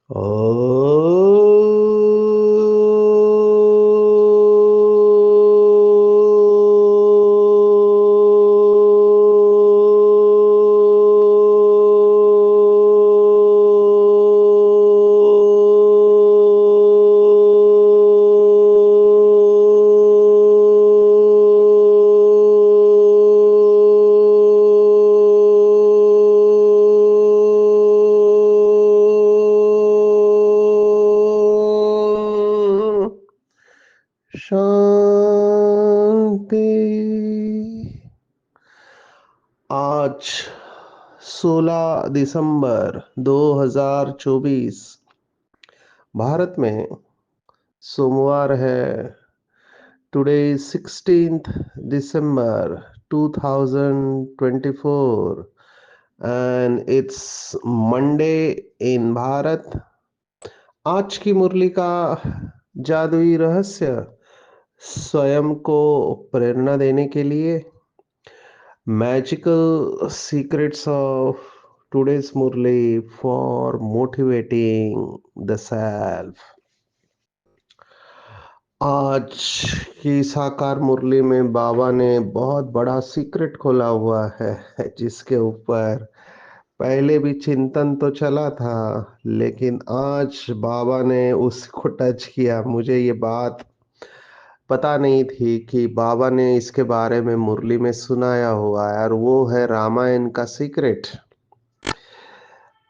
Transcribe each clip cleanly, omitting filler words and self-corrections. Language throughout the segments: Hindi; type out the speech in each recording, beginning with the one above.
ओ शांति। आज 16 दिसंबर 2024 भारत में सोमवार है। Today is 16th December 2024 and it's Monday in Bharat. आज की मुरली का जादुई रहस्य स्वयं को प्रेरणा देने के लिए magical secrets of today's Murli for motivating the self. आज की साकार मुरली में बाबा ने बहुत बड़ा सीक्रेट खोला हुआ है जिसके ऊपर पहले भी चिंतन तो चला था, लेकिन आज बाबा ने उसको टच किया। मुझे ये बात पता नहीं थी कि बाबा ने इसके बारे में मुरली में सुनाया हुआ है, और वो है रामायण का सीक्रेट।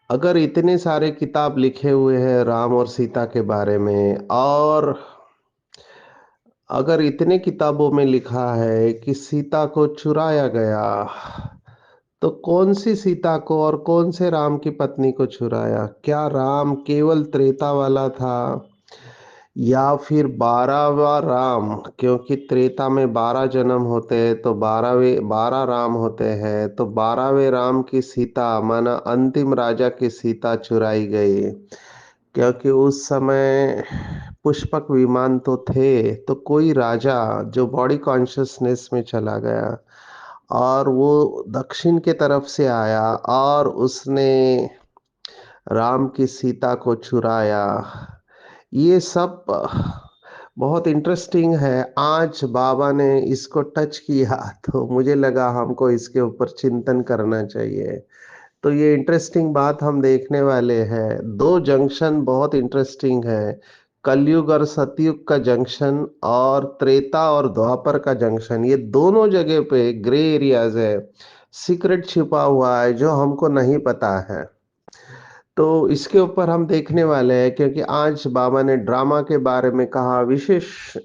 अगर इतने सारे किताब लिखे हुए हैं राम और सीता के बारे में, और अगर इतने किताबों में लिखा है कि सीता को चुराया गया, तो कौन सी सीता को और कौन से राम की पत्नी को चुराया? क्या राम केवल त्रेता वाला था या फिर 12वां राम? क्योंकि त्रेता में 12 जन्म होते हैं, तो 12 राम होते हैं, तो 12वें राम की सीता माना अंतिम राजा की सीता चुराई गई। क्योंकि उस समय पुष्पक विमान तो थे, तो कोई राजा जो बॉडी कॉन्शियसनेस में चला गया और वो दक्षिण के तरफ से आया और उसने राम की सीता को चुराया। ये सब बहुत इंटरेस्टिंग है। आज बाबा ने इसको टच किया तो मुझे लगा हमको इसके ऊपर चिंतन करना चाहिए। तो ये इंटरेस्टिंग बात हम देखने वाले हैं। दो जंक्शन बहुत इंटरेस्टिंग है, कलयुग और सतयुग का जंक्शन और त्रेता और द्वापर का जंक्शन। ये दोनों जगह पे ग्रे एरियाज है, सीक्रेट छिपा हुआ है जो हमको नहीं पता है। तो इसके ऊपर हम देखने वाले हैं, क्योंकि आज बाबा ने ड्रामा के बारे में कहा। विशेष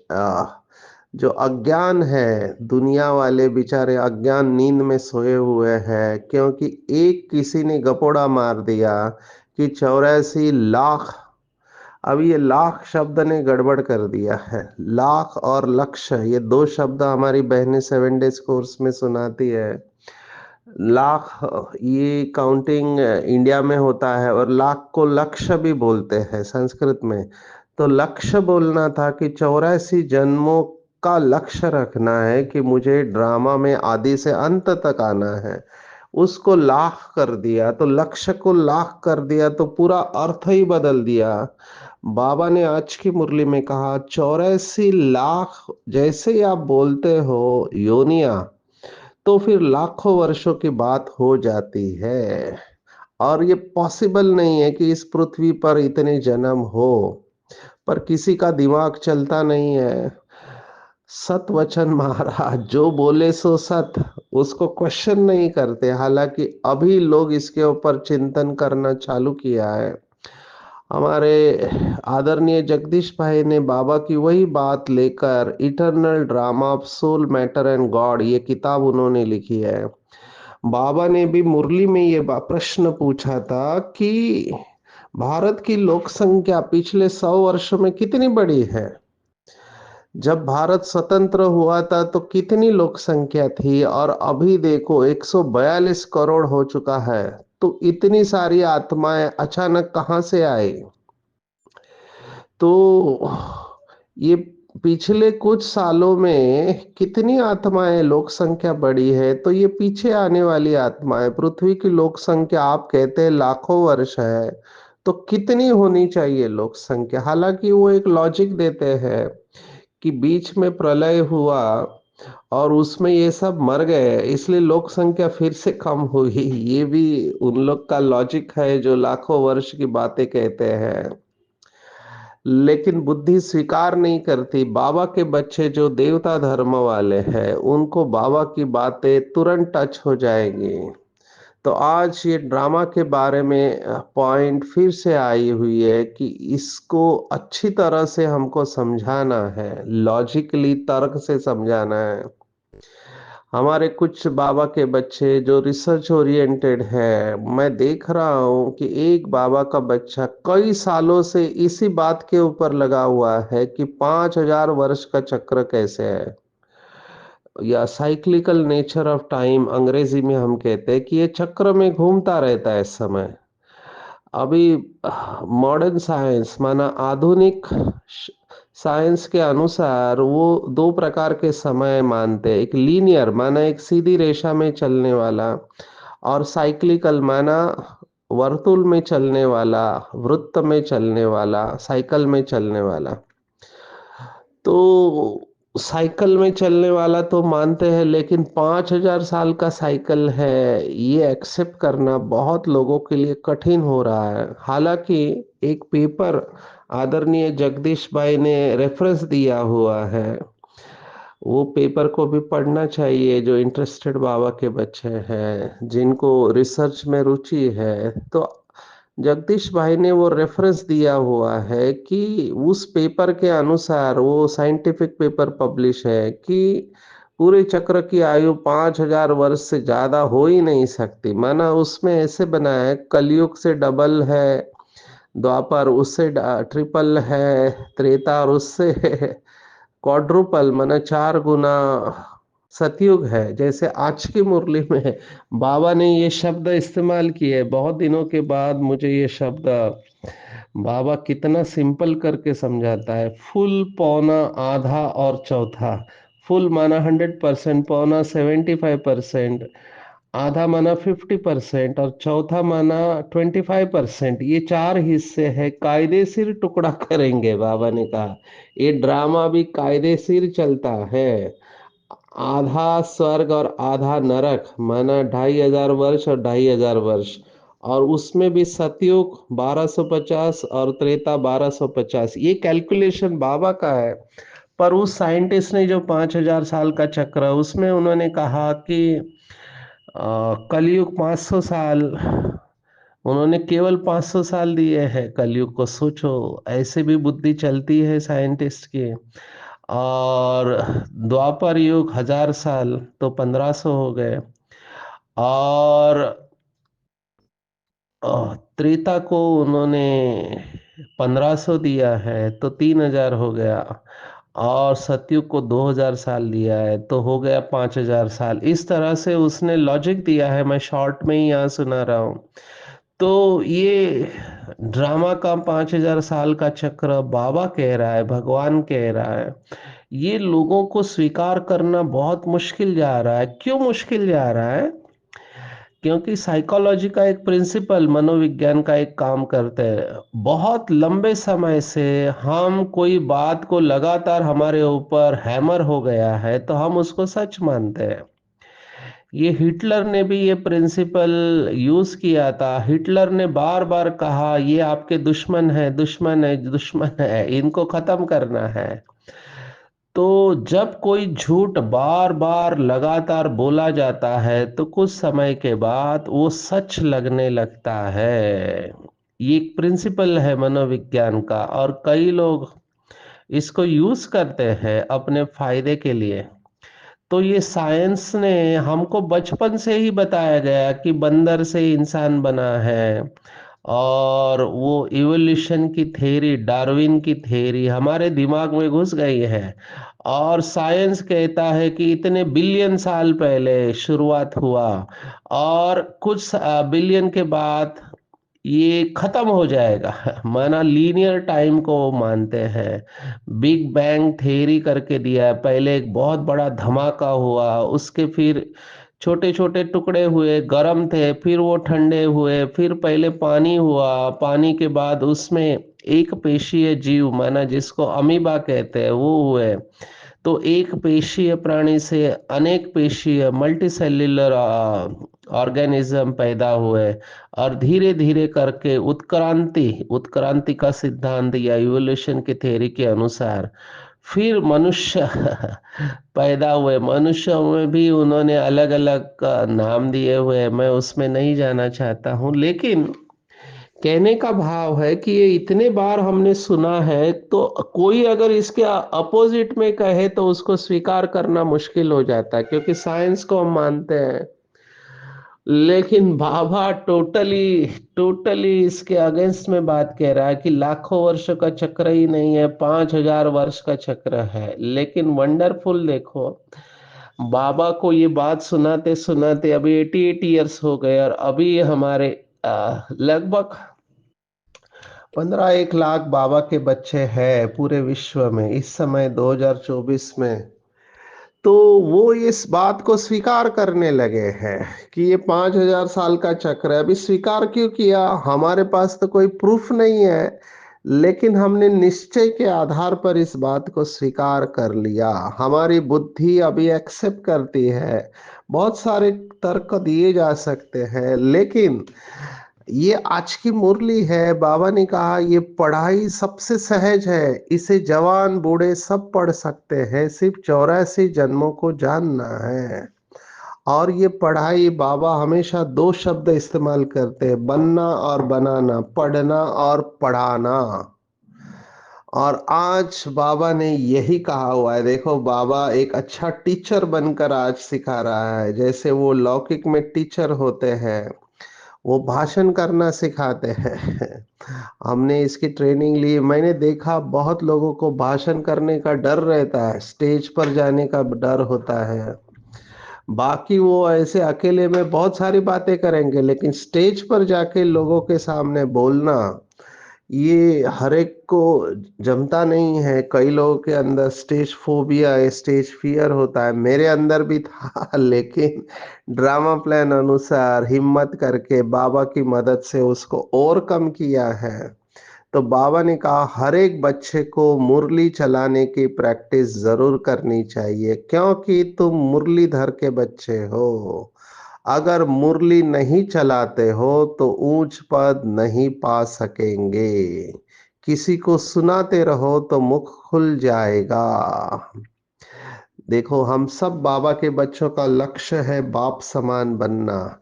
जो अज्ञान है, दुनिया वाले बेचारे अज्ञान नींद में सोए हुए हैं, क्योंकि एक किसी ने गपोड़ा मार दिया कि 84 लाख। अब ये लाख शब्द ने गड़बड़ कर दिया है। लाख और लक्ष्य, ये दो शब्द हमारी बहनें 7 डेज कोर्स में सुनाती है। लाख ये काउंटिंग इंडिया में होता है, और लाख को लक्ष्य भी बोलते हैं संस्कृत में। तो लक्ष्य बोलना था कि 84 जन्मों का लक्ष्य रखना है कि मुझे ड्रामा में आदि से अंत तक आना है। उसको लाख कर दिया, तो लक्ष्य को लाख कर दिया, तो पूरा अर्थ ही बदल दिया। बाबा ने आज की मुरली में कहा 84 लाख जैसे ही आप बोलते हो योनिया, तो फिर लाखों वर्षों की बात हो जाती है। और ये पॉसिबल नहीं है कि इस पृथ्वी पर इतने जन्म हो, पर किसी का दिमाग चलता नहीं है। सत वचन महाराज जो बोले सो सत, उसको क्वेश्चन नहीं करते। हालांकि अभी लोग इसके ऊपर चिंतन करना चालू किया है। हमारे आदरणीय जगदीश भाई ने बाबा की वही बात लेकर eternal drama of soul matter and God ये किताब उन्होंने लिखी है। बाबा ने भी मुरली में ये प्रश्न पूछा था कि भारत की लोक संख्या पिछले 100 वर्षों में कितनी बढ़ी है? जब भारत स्वतंत्र हुआ था तो कितनी लोक संख्या थी, और अभी देखो 142 करोड़ हो चुका है। तो इतनी सारी आत्माएं अचानक कहां से आई? तो ये पिछले कुछ सालों में कितनी आत्माएं लोक संख्या बढ़ी है, तो ये पीछे आने वाली आत्माएं। पृथ्वी की लोक संख्या आप कहते हैं लाखों वर्ष है, तो कितनी होनी चाहिए लोक संख्या? हालांकि वो एक लॉजिक देते हैं कि बीच में प्रलय हुआ और उसमें ये सब मर गए, इसलिए लोक संख्या फिर से कम हुई। ये भी उन लोग का लॉजिक है जो लाखों वर्ष की बातें कहते हैं, लेकिन बुद्धि स्वीकार नहीं करती। बाबा के बच्चे जो देवता धर्म वाले हैं, उनको बाबा की बातें तुरंत टच हो जाएंगी। तो आज ये ड्रामा के बारे में पॉइंट फिर से आई हुई है कि इसको अच्छी तरह से हमको समझाना है, लॉजिकली तर्क से समझाना है। हमारे कुछ बाबा के बच्चे जो रिसर्च ओरिएंटेड है, मैं देख रहा हूँ कि एक बाबा का बच्चा कई सालों से इसी बात के ऊपर लगा हुआ है कि 5,000 वर्ष का चक्र कैसे है, या साइक्लिकल नेचर ऑफ टाइम अंग्रेजी में हम कहते हैं कि ये चक्र में घूमता रहता है समय। अभी मॉडर्न साइंस माना आधुनिक साइंस के अनुसार वो दो प्रकार के समय मानते हैं। एक लीनियर माना एक सीधी रेखा में चलने वाला, और साइक्लिकल माना वर्तुल में चलने वाला, वृत्त में चलने वाला, साइकिल में चलने वाला। तो साइकिल में चलने वाला तो मानते हैं, लेकिन 5,000 साल का साइकिल है, ये एक्सेप्ट करना बहुत लोगों के लिए कठिन हो रहा है। हालांकि एक पेपर आदरणीय जगदीश भाई ने रेफरेंस दिया हुआ है, वो पेपर को भी पढ़ना चाहिए। जो इंटरेस्टेड बाबा के बच्चे हैं, जिनको रिसर्च में रुचि है, तो जगदीश भाई ने वो रेफरेंस दिया हुआ है कि उस पेपर के अनुसार, वो साइंटिफिक पेपर पब्लिश है कि पूरे चक्र की आयु 5,000 वर्ष से ज्यादा हो ही नहीं सकती। माना उसमें ऐसे बना है, कलयुग से डबल है, द्वापर उससे ट्रिपल है, त्रेता और उससे क्वाड्रुपल माना 4 गुना सतयुग है। जैसे आज की मुरली में बाबा ने ये शब्द इस्तेमाल किए, बहुत दिनों के बाद मुझे ये शब्द बाबा कितना सिंपल करके समझाता है। फुल, पौना, आधा और चौथा। फुल माना 100%, पौना 75%, आधा माना 50% और चौथा माना 25%। ये चार हिस्से हैं, कायदेशीर टुकड़ा करेंगे। बाबा ने कहा ये ड्रामा भी कायदेशीर चलता है। आधा स्वर्ग और आधा नरक माना 2,500 वर्ष और 2,500 वर्ष, और उसमें भी सतयुग 1250 और त्रेता 1250। ये कैलकुलेशन बाबा का है। पर उस साइंटिस्ट ने जो 5,000 साल का चक्र, उसमें उन्होंने कहा कि कलयुग 500 साल, उन्होंने केवल 500 साल दिए हैं कलयुग को। सोचो, ऐसे भी बुद्धि चलती है साइंटिस्ट की। और द्वापर युग 1,000 साल, तो 1,500 हो गए। और त्रेता को उन्होंने 1,500 दिया है, तो 3,000 हो गया। और सतयुग को 2,000 साल दिया है, तो हो गया 5,000 साल। इस तरह से उसने लॉजिक दिया है, मैं शॉर्ट में ही यहाँ सुना रहा हूँ। तो ये ड्रामा का 5,000 साल का चक्र बाबा कह रहा है, भगवान कह रहा है, ये लोगों को स्वीकार करना बहुत मुश्किल जा रहा है। क्यों मुश्किल जा रहा है? क्योंकि साइकोलॉजी का एक प्रिंसिपल, मनोविज्ञान का एक काम करते हैं। बहुत लंबे समय से हम कोई बात को लगातार हमारे ऊपर हैमर हो गया है, तो हम उसको सच मानते हैं। ये हिटलर ने भी ये प्रिंसिपल यूज किया था। हिटलर ने बार बार कहा ये आपके दुश्मन है, दुश्मन है, दुश्मन है, इनको खत्म करना है। तो जब कोई झूठ बार बार लगातार बोला जाता है, तो कुछ समय के बाद वो सच लगने लगता है। ये एक प्रिंसिपल है मनोविज्ञान का, और कई लोग इसको यूज करते हैं अपने फायदे के लिए। तो ये साइंस ने हमको बचपन से ही बताया गया कि बंदर से इंसान बना है, और वो इवोल्यूशन की थ्योरी, डार्विन की थ्योरी हमारे दिमाग में घुस गई है। और साइंस कहता है कि इतने बिलियन साल पहले शुरुआत हुआ, और कुछ बिलियन के बाद ये खत्म हो जाएगा। माना लीनियर टाइम को वो मानते हैं। बिग बैंग थ्योरी करके दिया है, पहले एक बहुत बड़ा धमाका हुआ, उसके फिर छोटे छोटे टुकड़े हुए, गर्म थे, फिर वो ठंडे हुए, फिर पहले पानी हुआ, पानी के बाद उसमें एक पेशीय जीव माना जिसको अमीबा कहते हैं वो हुए। तो एक पेशीय प्राणी से अनेक पेशीय मल्टीसेल्युलर ऑर्गेनिज्म पैदा हुए और धीरे धीरे करके उत्क्रांति उत्क्रांति का सिद्धांत या इवोल्यूशन की थ्योरी के अनुसार फिर मनुष्य पैदा हुए। मनुष्यों में भी उन्होंने अलग अलग नाम दिए हुए, मैं उसमें नहीं जाना चाहता हूँ, लेकिन कहने का भाव है कि ये इतने बार हमने सुना है तो कोई अगर इसके अपोजिट में कहे तो उसको स्वीकार करना मुश्किल हो जाता है, क्योंकि साइंस को हम मानते हैं। लेकिन बाबा टोटली टोटली इसके अगेंस्ट में बात कह रहा है कि लाखों वर्ष का चक्र ही नहीं है, 5,000 वर्ष का चक्र है। लेकिन वंडरफुल देखो, बाबा को ये बात सुनाते सुनाते अभी 88 ईयर्स हो गए और अभी हमारे लगभग 15-1 लाख बाबा के बच्चे हैं पूरे विश्व में इस समय 2024 में। तो वो इस बात को स्वीकार करने लगे हैं कि ये 5,000 साल का चक्र है। अभी स्वीकार क्यों किया? हमारे पास तो कोई प्रूफ नहीं है, लेकिन हमने निश्चय के आधार पर इस बात को स्वीकार कर लिया। हमारी बुद्धि अभी एक्सेप्ट करती है। बहुत सारे तर्क दिए जा सकते हैं, लेकिन ये आज की मुरली है। बाबा ने कहा ये पढ़ाई सबसे सहज है, इसे जवान बूढ़े सब पढ़ सकते हैं, सिर्फ 84 जन्मों को जानना है। और ये पढ़ाई बाबा हमेशा दो शब्द इस्तेमाल करते हैं, बनना और बनाना, पढ़ना और पढ़ाना। और आज बाबा ने यही कहा हुआ है। देखो, बाबा एक अच्छा टीचर बनकर आज सिखा रहा है। जैसे वो लौकिक में टीचर होते हैं, वो भाषण करना सिखाते हैं। हमने इसकी ट्रेनिंग ली। मैंने देखा बहुत लोगों को भाषण करने का डर रहता है, स्टेज पर जाने का डर होता है। बाकी वो ऐसे अकेले में बहुत सारी बातें करेंगे, लेकिन स्टेज पर जाके लोगों के सामने बोलना, ये हर एक को जमता नहीं है। कई लोगों के अंदर स्टेज फोबिया है, स्टेज फियर होता है। मेरे अंदर भी था लेकिन ड्रामा प्लान अनुसार हिम्मत करके बाबा की मदद से उसको ओवरकम किया है। तो बाबा ने कहा हर एक बच्चे को मुरली चलाने की प्रैक्टिस जरूर करनी चाहिए, क्योंकि तुम मुरलीधर के बच्चे हो। अगर मुरली नहीं चलाते हो तो ऊंच पद नहीं पा सकेंगे। किसी को सुनाते रहो तो मुख खुल जाएगा। देखो, हम सब बाबा के बच्चों का लक्ष्य है बाप समान बनना।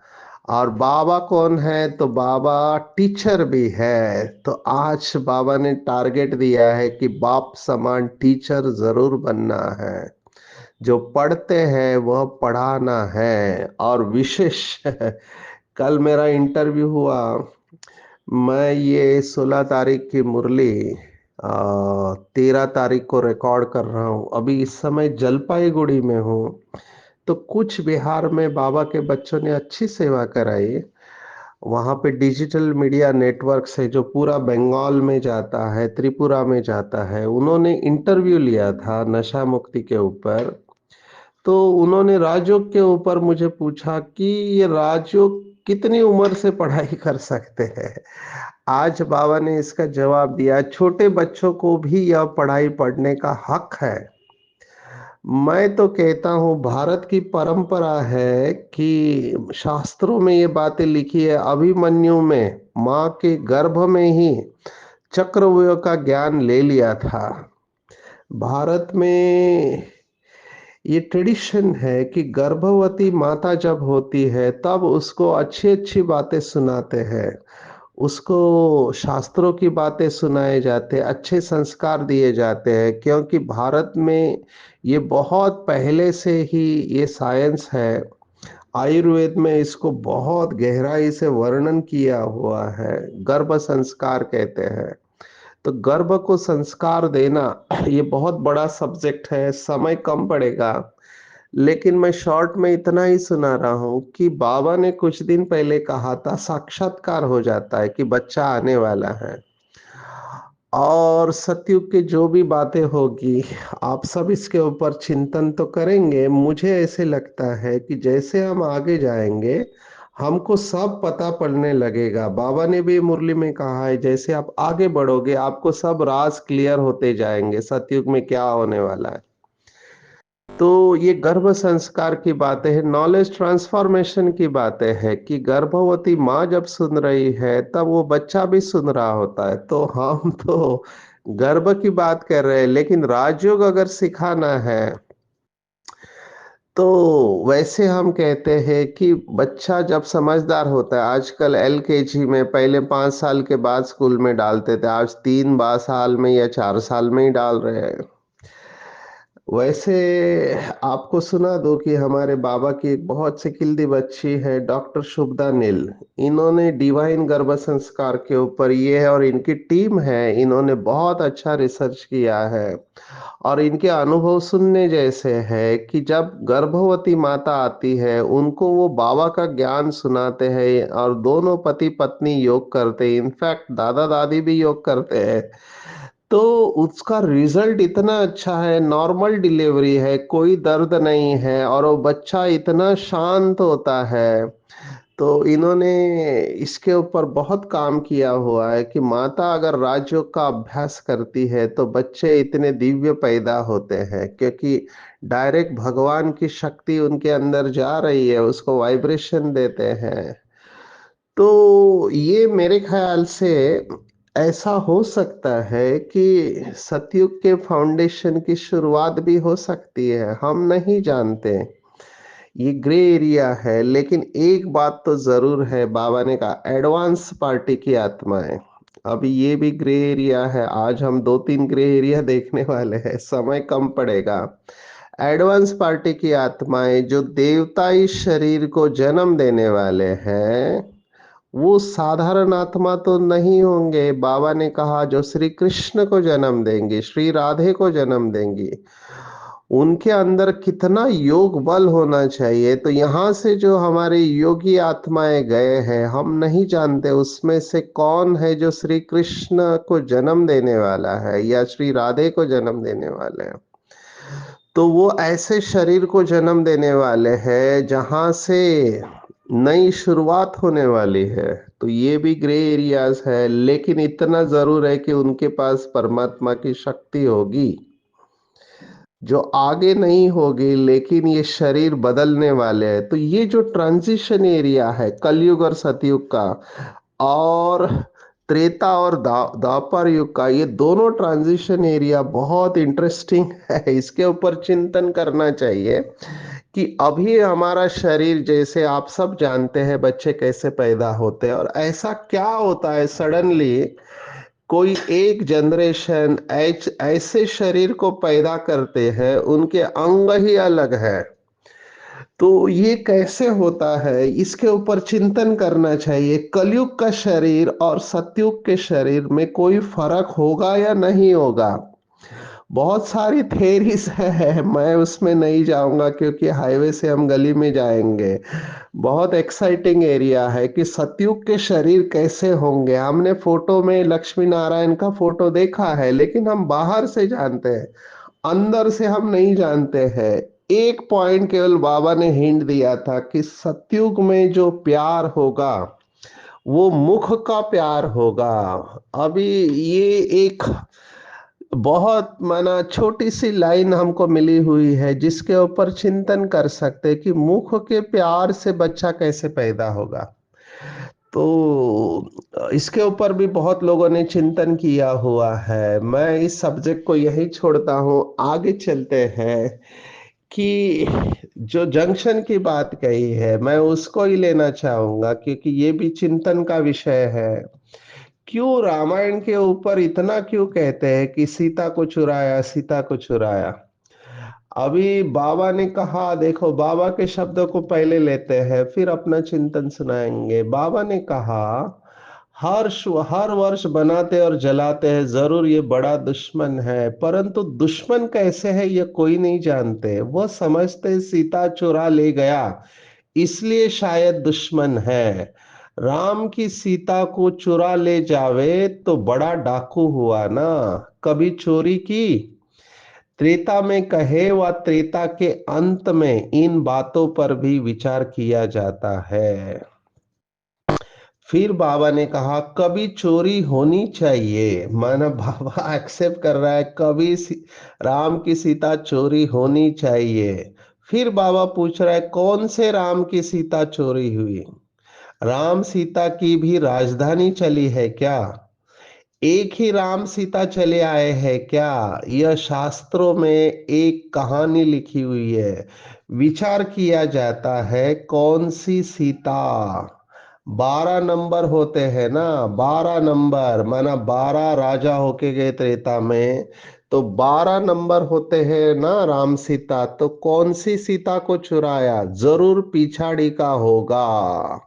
और बाबा कौन है? तो बाबा टीचर भी है। तो आज बाबा ने टारगेट दिया है कि बाप समान टीचर जरूर बनना है। जो पढ़ते हैं वह पढ़ाना है। और विशेष कल मेरा इंटरव्यू हुआ। मैं ये 16 तारीख की मुरली 13 तारीख को रिकॉर्ड कर रहा हूँ। अभी इस समय जलपाईगुड़ी में हूँ। तो कुछ बिहार में बाबा के बच्चों ने अच्छी सेवा कराई। वहाँ पे डिजिटल मीडिया नेटवर्क से जो पूरा बंगाल में जाता है, त्रिपुरा में जाता है, उन्होंने इंटरव्यू लिया था नशा मुक्ति के ऊपर। तो उन्होंने राजयोग के ऊपर मुझे पूछा कि ये राजयोग कितनी उम्र से पढ़ाई कर सकते हैं। आज बाबा ने इसका जवाब दिया, छोटे बच्चों को भी यह पढ़ाई पढ़ने का हक है। मैं तो कहता हूँ भारत की परंपरा है कि शास्त्रों में ये बातें लिखी है। अभिमन्यु में माँ के गर्भ में ही चक्रव्यूह का ज्ञान ले लिया था। भारत में ये ट्रेडिशन है कि गर्भवती माता जब होती है तब उसको अच्छी अच्छी बातें सुनाते हैं, उसको शास्त्रों की बातें सुनाए जाते हैं, अच्छे संस्कार दिए जाते हैं। क्योंकि भारत में ये बहुत पहले से ही ये साइंस है। आयुर्वेद में इसको बहुत गहराई से वर्णन किया हुआ है। गर्भ संस्कार कहते हैं। तो गर्भ को संस्कार देना ये बहुत बड़ा सब्जेक्ट है, समय कम पड़ेगा। लेकिन मैं शॉर्ट में इतना ही सुना रहा हूँ कि बाबा ने कुछ दिन पहले कहा था साक्षात्कार हो जाता है कि बच्चा आने वाला है। और सतयुग की जो भी बातें होगी, आप सब इसके ऊपर चिंतन तो करेंगे। मुझे ऐसे लगता है कि जैसे हम आगे जाएंगे, हमको सब पता पड़ने लगेगा। बाबा ने भी मुरली में कहा है, जैसे आप आगे बढ़ोगे आपको सब राज क्लियर होते जाएंगे, सतयुग में क्या होने वाला है। तो ये गर्भ संस्कार की बातें हैं, नॉलेज ट्रांसफॉर्मेशन की बातें हैं कि गर्भवती माँ जब सुन रही है तब वो बच्चा भी सुन रहा होता है। तो हम तो गर्भ की बात कर रहे हैं, लेकिन राजयोग अगर सिखाना है तो वैसे हम कहते हैं कि बच्चा जब समझदार होता है, आजकल एलकेजी में पहले 5 साल के बाद स्कूल में डालते थे, आज 3 साल में या 4 साल में ही डाल रहे हैं। वैसे आपको सुना दो कि हमारे बाबा की एक बहुत सिकिल्दी बच्ची है, डॉक्टर शुभदा नील। इन्होंने डिवाइन गर्भ संस्कार के ऊपर, ये है और इनकी टीम है, इन्होंने बहुत अच्छा रिसर्च किया है। और इनके अनुभव सुनने जैसे है कि जब गर्भवती माता आती है उनको वो बाबा का ज्ञान सुनाते हैं, और दोनों पति पत्नी योग करते हैं, इनफैक्ट दादा दादी भी योग करते हैं। तो उसका रिजल्ट इतना अच्छा है, नॉर्मल डिलीवरी है, कोई दर्द नहीं है, और वो बच्चा इतना शांत होता है। तो इन्होंने इसके ऊपर बहुत काम किया हुआ है कि माता अगर राजयोग का अभ्यास करती है तो बच्चे इतने दिव्य पैदा होते हैं, क्योंकि डायरेक्ट भगवान की शक्ति उनके अंदर जा रही है, उसको वाइब्रेशन देते हैं। तो ये मेरे ख्याल से ऐसा हो सकता है कि सतयुग के फाउंडेशन की शुरुआत भी हो सकती है, हम नहीं जानते। ये ग्रे एरिया है, लेकिन एक बात तो जरूर है, बाबा ने कहा एडवांस पार्टी की आत्माएं। अभी ये भी ग्रे एरिया है, आज हम 2-3 ग्रे एरिया देखने वाले हैं, समय कम पड़ेगा। एडवांस पार्टी की आत्माएं जो देवताई शरीर को जन्म देने वाले हैं, वो साधारण आत्मा तो नहीं होंगे। बाबा ने कहा जो श्री कृष्ण को जन्म देंगी, श्री राधे को जन्म देंगी, उनके अंदर कितना योग बल होना चाहिए। तो यहाँ से जो हमारे योगी आत्माएं गए हैं, हम नहीं जानते उसमें से कौन है जो श्री कृष्ण को जन्म देने वाला है या श्री राधे को जन्म देने वाले हैं। तो वो ऐसे शरीर को जन्म देने वाले हैं जहां से नई शुरुआत होने वाली है। तो ये भी ग्रे एरियाज है, लेकिन इतना जरूर है कि उनके पास परमात्मा की शक्ति होगी जो आगे नहीं होगी, लेकिन ये शरीर बदलने वाले हैं। तो ये जो ट्रांजिशन एरिया है कलयुग और सतयुग का, और त्रेता और द्वापर युग का, ये दोनों ट्रांजिशन एरिया बहुत इंटरेस्टिंग है, इसके ऊपर चिंतन करना चाहिए। कि अभी हमारा शरीर, जैसे आप सब जानते हैं बच्चे कैसे पैदा होते हैं, और ऐसा क्या होता है सडनली कोई एक जनरेशन ऐसे शरीर को पैदा करते हैं, उनके अंग ही अलग है। तो ये कैसे होता है, इसके ऊपर चिंतन करना चाहिए। कलयुग का शरीर और सतयुग के शरीर में कोई फर्क होगा या नहीं होगा, बहुत सारी थेरीज है, मैं उसमें नहीं जाऊंगा क्योंकि हाईवे से हम गली में जाएंगे। बहुत एक्साइटिंग एरिया है कि सतयुग के शरीर कैसे होंगे। हमने फोटो में लक्ष्मी नारायण का फोटो देखा है, लेकिन हम बाहर से जानते हैं, अंदर से हम नहीं जानते हैं। एक पॉइंट केवल बाबा ने हिंट दिया था कि सतयुग में जो प्यार होगा वो मुख का प्यार होगा। अभी ये एक बहुत माना छोटी सी लाइन हमको मिली हुई है जिसके ऊपर चिंतन कर सकते हैं कि मुख के प्यार से बच्चा कैसे पैदा होगा। तो इसके ऊपर भी बहुत लोगों ने चिंतन किया हुआ है। मैं इस सब्जेक्ट को यही छोड़ता हूँ, आगे चलते हैं कि जो जंक्शन की बात कही है मैं उसको ही लेना चाहूंगा, क्योंकि ये भी चिंतन का विषय है। क्यों रामायण के ऊपर इतना क्यों कहते हैं कि सीता को चुराया, सीता को चुराया। अभी बाबा ने कहा, देखो बाबा के शब्दों को पहले लेते हैं फिर अपना चिंतन सुनाएंगे। बाबा ने कहा हर वर्ष बनाते और जलाते हैं, जरूर ये बड़ा दुश्मन है, परंतु दुश्मन कैसे है ये कोई नहीं जानते। वो समझते सीता चुरा ले गया इसलिए शायद दुश्मन है। राम की सीता को चुरा ले जावे तो बड़ा डाकू हुआ ना, कभी चोरी की। त्रेता में कहे व त्रेता के अंत में इन बातों पर भी विचार किया जाता है। फिर बाबा ने कहा कभी चोरी होनी चाहिए, माना बाबा एक्सेप्ट कर रहा है कभी राम की सीता चोरी होनी चाहिए। फिर बाबा पूछ रहा है कौन से राम की सीता चोरी हुई। राम सीता की भी राजधानी चली है क्या? एक ही राम सीता चले आए हैं क्या? यह शास्त्रों में एक कहानी लिखी हुई है। विचार किया जाता है कौन सी सीता। 12 नंबर होते हैं ना, 12 नंबर, माना 12 राजा होके गए त्रेता में, तो 12 नंबर होते हैं ना राम सीता। तो कौन सी सीता को चुराया? जरूर पिछाड़ी का होगा।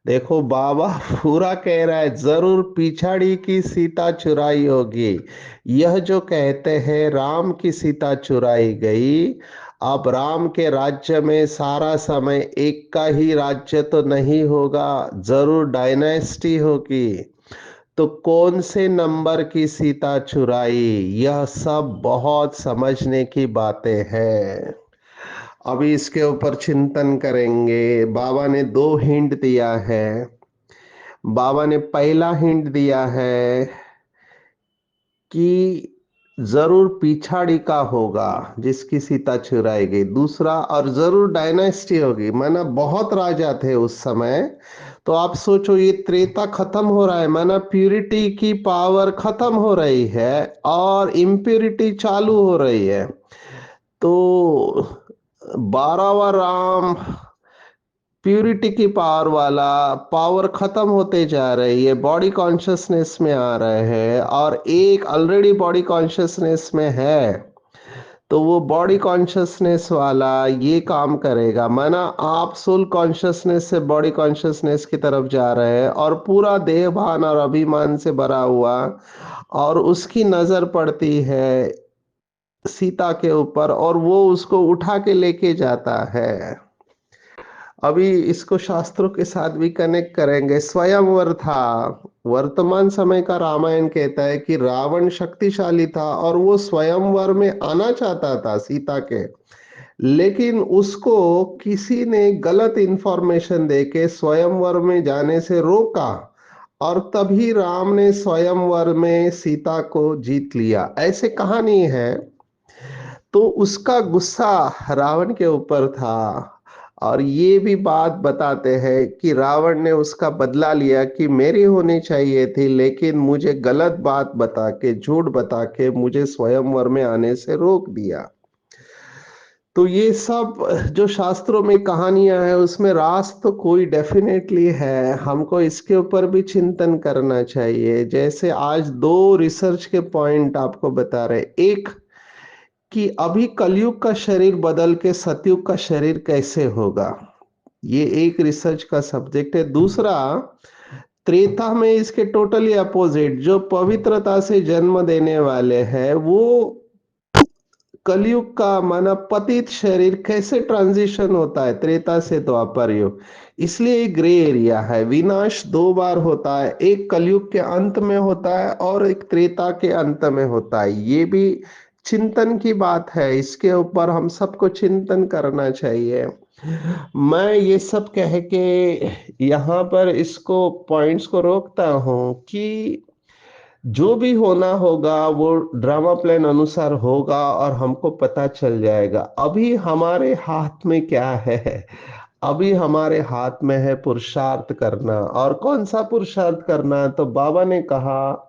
देखो बाबा पूरा कह रहा है जरूर पिछाड़ी की सीता चुराई होगी। यह जो कहते हैं राम की सीता चुराई गई, अब राम के राज्य में सारा समय एक का ही राज्य तो नहीं होगा, जरूर डायनेस्टी होगी। तो कौन से नंबर की सीता चुराई, यह सब बहुत समझने की बातें हैं। अभी इसके ऊपर चिंतन करेंगे। बाबा ने दो हिंट दिया है। बाबा ने पहला हिंट दिया है कि जरूर पिछाड़ी का होगा जिसकी सीता चुराई गई। दूसरा, और जरूर डायनेस्टी होगी, माना बहुत राजा थे उस समय। तो आप सोचो ये त्रेता खत्म हो रहा है, माना प्यूरिटी की पावर खत्म हो रही है और इम्प्यूरिटी चालू हो रही है। तो 12वां राम प्यूरिटी की पावर वाला, पावर खत्म होते जा रही है, बॉडी कॉन्शियसनेस में आ रहे हैं, और एक ऑलरेडी बॉडी कॉन्शियसनेस में है। तो वो बॉडी कॉन्शियसनेस वाला ये काम करेगा, माना आप सोल कॉन्शियसनेस से बॉडी कॉन्शियसनेस की तरफ जा रहे हैं और पूरा देह भान और अभिमान से भरा हुआ, और उसकी नजर पड़ती है सीता के ऊपर और वो उसको उठा के लेके जाता है। अभी इसको शास्त्रों के साथ भी कनेक्ट करेंगे। स्वयंवर था, वर्तमान समय का रामायण कहता है कि रावण शक्तिशाली था और वो स्वयंवर में आना चाहता था सीता के, लेकिन उसको किसी ने गलत इंफॉर्मेशन देके स्वयंवर में जाने से रोका, और तभी राम ने स्वयंवर में सीता को जीत लिया। ऐसे कहानी है। तो उसका गुस्सा रावण के ऊपर था, और ये भी बात बताते हैं कि रावण ने उसका बदला लिया कि मेरी होनी चाहिए थी, लेकिन मुझे गलत बात बता के, झूठ बता के मुझे स्वयंवर में आने से रोक दिया। तो ये सब जो शास्त्रों में कहानियां हैं उसमें रास तो कोई डेफिनेटली है। हमको इसके ऊपर भी चिंतन करना चाहिए। जैसे आज दो रिसर्च के पॉइंट आपको बता रहे, एक कि अभी कलयुग का शरीर बदल के सतयुग का शरीर कैसे होगा, ये एक रिसर्च का सब्जेक्ट है। दूसरा, त्रेता में इसके टोटली अपोजिट जो पवित्रता से जन्म देने वाले हैं, वो कलयुग का माना पतित शरीर कैसे ट्रांजिशन होता है त्रेता से द्वापर युग। इसलिए एक ग्रे एरिया है। विनाश दो बार होता है, एक कलयुग के अंत में होता है और एक त्रेता के अंत में होता है। ये भी चिंतन की बात है, इसके ऊपर हम सबको चिंतन करना चाहिए। मैं ये सब कह के यहाँ पर इसको पॉइंट्स को रोकता हूँ कि जो भी होना होगा वो ड्रामा प्लान अनुसार होगा और हमको पता चल जाएगा। अभी हमारे हाथ में क्या है? अभी हमारे हाथ में है पुरुषार्थ करना। और कौन सा पुरुषार्थ करना? तो बाबा ने कहा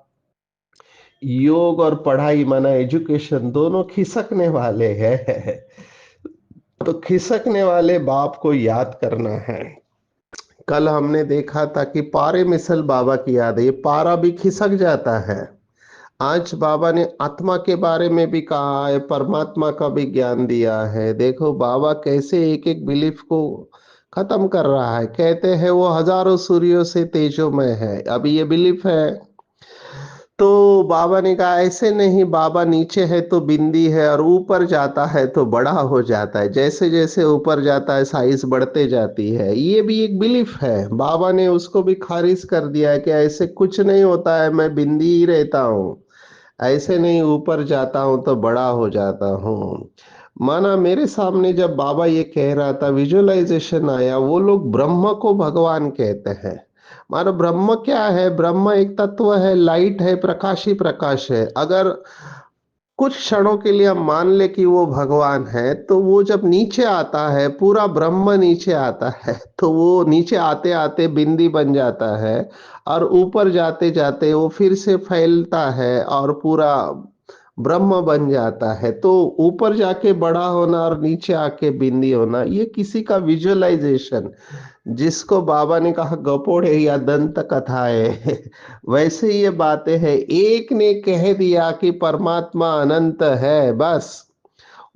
योग और पढ़ाई माना एजुकेशन दोनों खिसकने वाले हैं। तो खिसकने वाले बाप को याद करना है। कल हमने देखा था कि पारे मिसल बाबा की याद है, ये पारा भी खिसक जाता है। आज बाबा ने आत्मा के बारे में भी कहा है, परमात्मा का भी ज्ञान दिया है। देखो बाबा कैसे एक एक बिलीफ को खत्म कर रहा है। कहते हैं वो हजारों सूर्यों से तेजोमय है, अभी ये बिलीफ है। तो बाबा ने कहा ऐसे नहीं, बाबा नीचे है तो बिंदी है और ऊपर जाता है तो बड़ा हो जाता है, जैसे जैसे ऊपर जाता है साइज बढ़ते जाती है। ये भी एक बिलीफ है। बाबा ने उसको भी खारिज कर दिया है कि ऐसे कुछ नहीं होता है, मैं बिंदी ही रहता हूँ, ऐसे नहीं ऊपर जाता हूँ तो बड़ा हो जाता हूँ। माना मेरे सामने जब बाबा ये कह रहा था, विजुअलाइजेशन आया। वो लोग ब्रह्म को भगवान कहते हैं। मानो ब्रह्म क्या है? ब्रह्म एक तत्व है, लाइट है, प्रकाश ही प्रकाश है। अगर कुछ क्षणों के लिए हम मान ले कि वो भगवान है, तो वो जब नीचे आता है, पूरा ब्रह्म नीचे आता है, तो वो नीचे आते आते बिंदी बन जाता है, और ऊपर जाते जाते वो फिर से फैलता है और पूरा ब्रह्म बन जाता है। तो ऊपर जाके बड़ा होना और नीचे आके बिंदी होना, ये किसी का विजुअलाइजेशन, जिसको बाबा ने कहा गपोड़े या दंत कथाएं, वैसे ये बातें हैं। एक ने कह दिया कि परमात्मा अनंत है, बस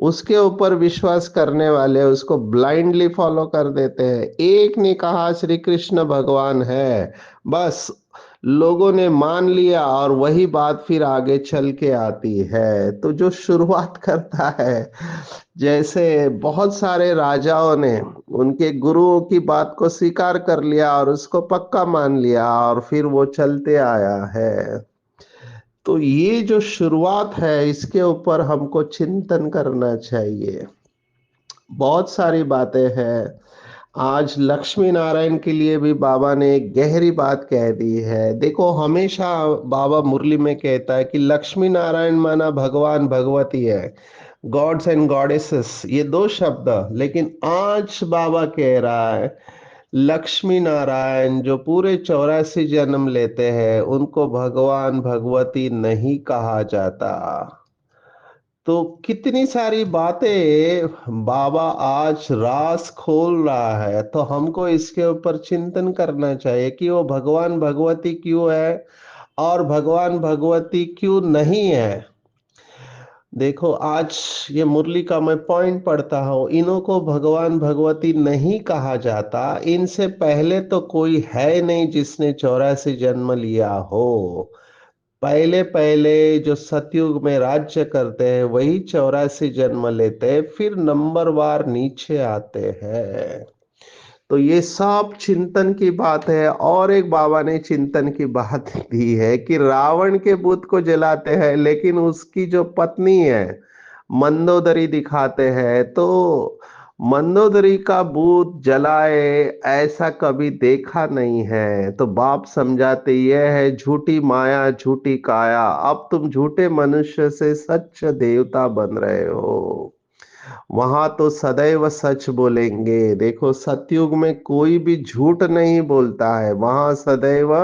उसके ऊपर विश्वास करने वाले उसको ब्लाइंडली फॉलो कर देते हैं। एक ने कहा श्री कृष्ण भगवान है, बस लोगों ने मान लिया और वही बात फिर आगे चल के आती है। तो जो शुरुआत करता है, जैसे बहुत सारे राजाओं ने उनके गुरुओं की बात को स्वीकार कर लिया और उसको पक्का मान लिया और फिर वो चलते आया है। तो ये जो शुरुआत है, इसके ऊपर हमको चिंतन करना चाहिए। बहुत सारी बातें हैं। आज लक्ष्मी नारायण के लिए भी बाबा ने एक गहरी बात कह दी है। देखो, हमेशा बाबा मुरली में कहता है कि लक्ष्मी नारायण माना भगवान भगवती है, गॉड्स एंड गॉडेसेस, ये दो शब्द। लेकिन आज बाबा कह रहा है लक्ष्मी नारायण जो पूरे 84 जन्म लेते हैं, उनको भगवान भगवती नहीं कहा जाता। तो कितनी सारी बातें बाबा आज रास खोल रहा है, तो हमको इसके ऊपर चिंतन करना चाहिए कि वो भगवान भगवती क्यों है और भगवान भगवती क्यों नहीं है। देखो, आज ये मुरली का मैं पॉइंट पढ़ता हूँ, इन्हों को भगवान भगवती नहीं कहा जाता। इनसे पहले तो कोई है नहीं जिसने 84 जन्म लिया हो। पहले पहले जो सतयुग में राज्य करते हैं वही 84 जन्म लेते हैं, फिर नंबरवार नीचे आते हैं। तो ये सब चिंतन की बात है। और एक बाबा ने चिंतन की बात दी है कि रावण के बुत को जलाते हैं, लेकिन उसकी जो पत्नी है मंदोदरी दिखाते हैं। तो मंदोदरी का भूत जलाए ऐसा कभी देखा नहीं है। तो बाप समझाते यह है झूठी माया झूठी काया, अब तुम झूठे मनुष्य से सच देवता बन रहे हो। वहां तो सदैव सच बोलेंगे। देखो, सतयुग में कोई भी झूठ नहीं बोलता है, वहां सदैव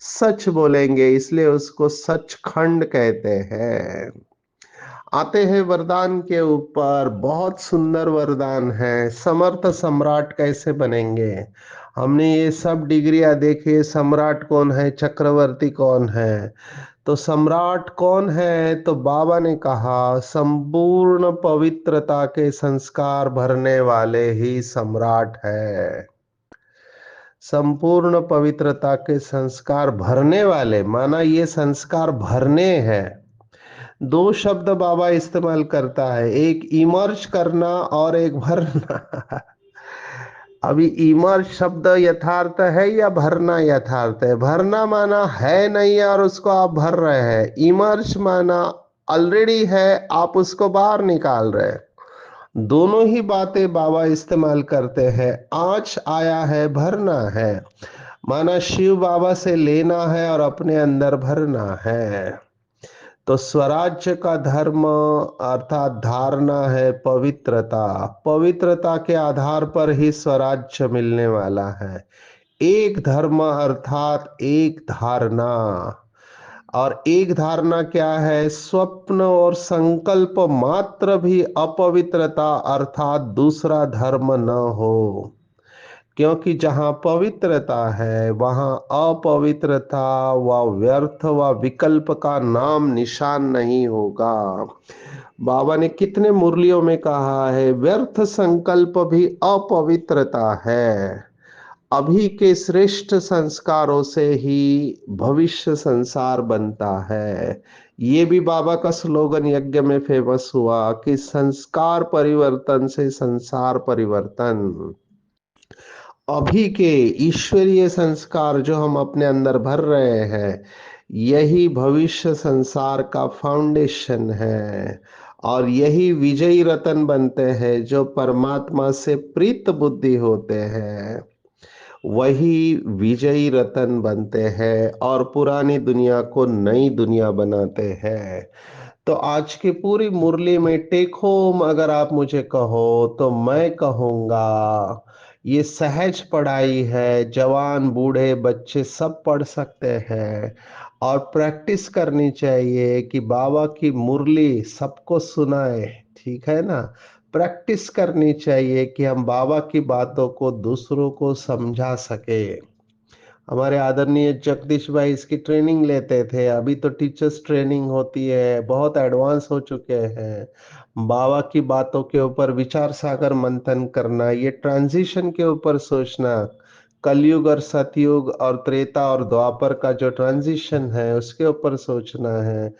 सच बोलेंगे, इसलिए उसको सचखंड कहते हैं। आते हैं वरदान के ऊपर। बहुत सुंदर वरदान है, समर्थ सम्राट कैसे बनेंगे। हमने ये सब डिग्रियां देखी, सम्राट कौन है, चक्रवर्ती कौन है। तो सम्राट कौन है? तो बाबा ने कहा संपूर्ण पवित्रता के संस्कार भरने वाले ही सम्राट है। संपूर्ण पवित्रता के संस्कार भरने वाले, माना ये संस्कार भरने हैं। दो शब्द बाबा इस्तेमाल करता है, एक इमर्ज करना और एक भरना। अभी इमर्ज शब्द यथार्थ है या भरना यथार्थ है? भरना माना है नहीं और उसको आप भर रहे हैं। इमर्ज माना ऑलरेडी है, आप उसको बाहर निकाल रहे हैं। दोनों ही बातें बाबा इस्तेमाल करते हैं। आज आया है भरना है, माना शिव बाबा से लेना है और अपने अंदर भरना है। तो स्वराज्य का धर्म अर्थात धारणा है पवित्रता। पवित्रता के आधार पर ही स्वराज्य मिलने वाला है। एक धर्म अर्थात एक धारणा। और एक धारणा क्या है? स्वप्न और संकल्प मात्र भी अपवित्रता अर्थात दूसरा धर्म न हो। क्योंकि जहां पवित्रता है वहां अपवित्रता व व्यर्थ व विकल्प का नाम निशान नहीं होगा। बाबा ने कितने मुरलियों में कहा है, व्यर्थ संकल्प भी अपवित्रता है। अभी के श्रेष्ठ संस्कारों से ही भविष्य संसार बनता है। ये भी बाबा का स्लोगन यज्ञ में फेमस हुआ कि संस्कार परिवर्तन से संसार परिवर्तन। अभी के ईश्वरीय संस्कार जो हम अपने अंदर भर रहे हैं, यही भविष्य संसार का फाउंडेशन है। और यही विजयी रतन बनते हैं जो परमात्मा से प्रीत बुद्धि होते हैं, वही विजयी रतन बनते हैं और पुरानी दुनिया को नई दुनिया बनाते हैं। तो आज की पूरी मुरली में टेक होम अगर आप मुझे कहो तो मैं कहूँगा, ये सहज पढ़ाई है, जवान बूढ़े बच्चे सब पढ़ सकते हैं। और प्रैक्टिस करनी चाहिए कि बाबा की मुरली सबको सुनाए, ठीक है ना। प्रैक्टिस करनी चाहिए कि हम बाबा की बातों को दूसरों को समझा सके। हमारे आदरणीय जगदीश भाई इसकी ट्रेनिंग लेते थे, अभी तो टीचर्स ट्रेनिंग होती है, बहुत एडवांस हो चुके हैं। बाबा की बातों के ऊपर विचार सागर मंथन करना, ये ट्रांजिशन के ऊपर सोचना, कलयुग और सतयुग और त्रेता और द्वापर का जो ट्रांजिशन है उसके ऊपर सोचना है।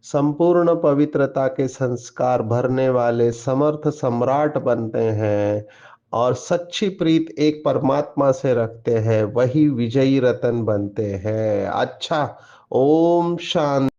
संपूर्ण पवित्रता के संस्कार भरने वाले समर्थ सम्राट बनते हैं और सच्ची प्रीत एक परमात्मा से रखते हैं, वही विजयी रतन बनते हैं। अच्छा, ओम शांति।